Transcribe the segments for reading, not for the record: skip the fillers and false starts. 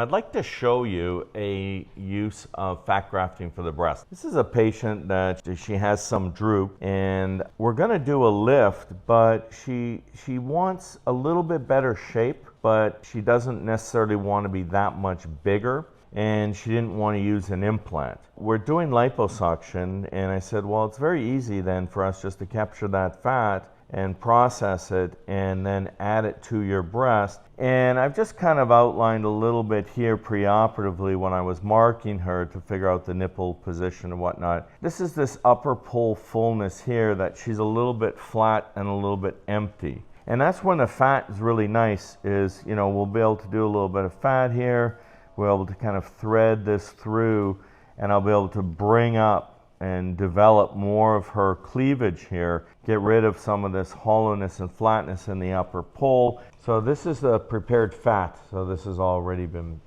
I'd like to show you a use of fat grafting for the breast. This is a patient that she has some droop, and we're going to do a lift, but she wants a little bit better shape, but she doesn't necessarily want to be that much bigger, and she didn't want to use an implant. We're doing liposuction, and I said, well, it's very easy then for us just to capture that fat and process it and then add it to your breast. And I've just kind of outlined a little bit here preoperatively when I was marking her to figure out the nipple position and whatnot. This is this upper pole fullness here that she's a little bit flat and a little bit empty. And that's when the fat is really nice is, you know, we'll be able to do a little bit of fat here. We're able to kind of thread this through, and I'll be able to bring up and develop more of her cleavage here, get rid of some of this hollowness and flatness in the upper pole. So this is the prepared fat. So this has already been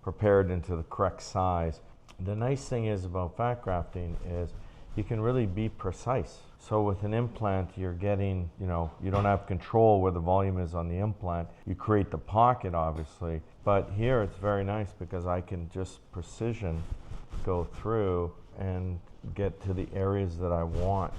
prepared into the correct size. The nice thing is about fat grafting is you can really be precise. So with an implant, you're getting, you know, you don't have control where the volume is on the implant. You create the pocket, obviously. But here it's very nice because I can just precision go through and get to the areas that I want.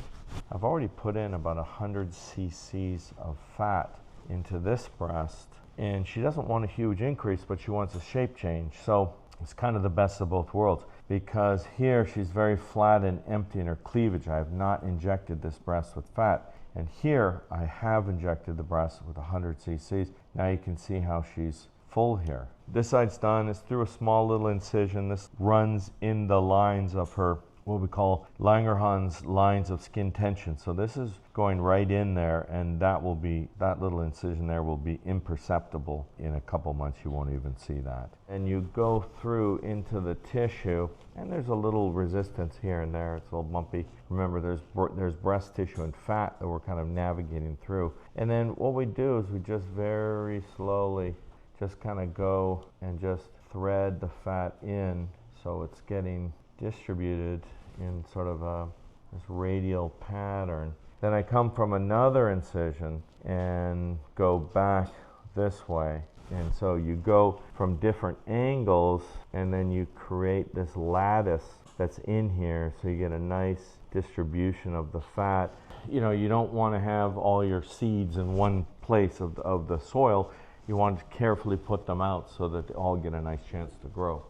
I've already put in about 100 cc's of fat into this breast, and she doesn't want a huge increase, but she wants a shape change. So it's kind of the best of both worlds, because here she's very flat and empty in her cleavage. I have not injected this breast with fat, and here I have injected the breast with 100 cc's. Now you can see how she's full here. This side's done. It's through a small little incision. This runs in the lines of her, what we call Langerhans lines of skin tension. So this is going right in there, and that little incision there will be imperceptible. In a couple months you won't even see that. And you go through into the tissue, and there's a little resistance here and there. It's a little bumpy. Remember, there's breast tissue and fat that we're kind of navigating through. And then what we do is we just very slowly just kind of go and just thread the fat in so it's getting distributed in sort of this radial pattern. Then I come from another incision and go back this way. And so you go from different angles, and then you create this lattice that's in here, so you get a nice distribution of the fat. You know, you don't want to have all your seeds in one place of the soil. You want to carefully put them out so that they all get a nice chance to grow.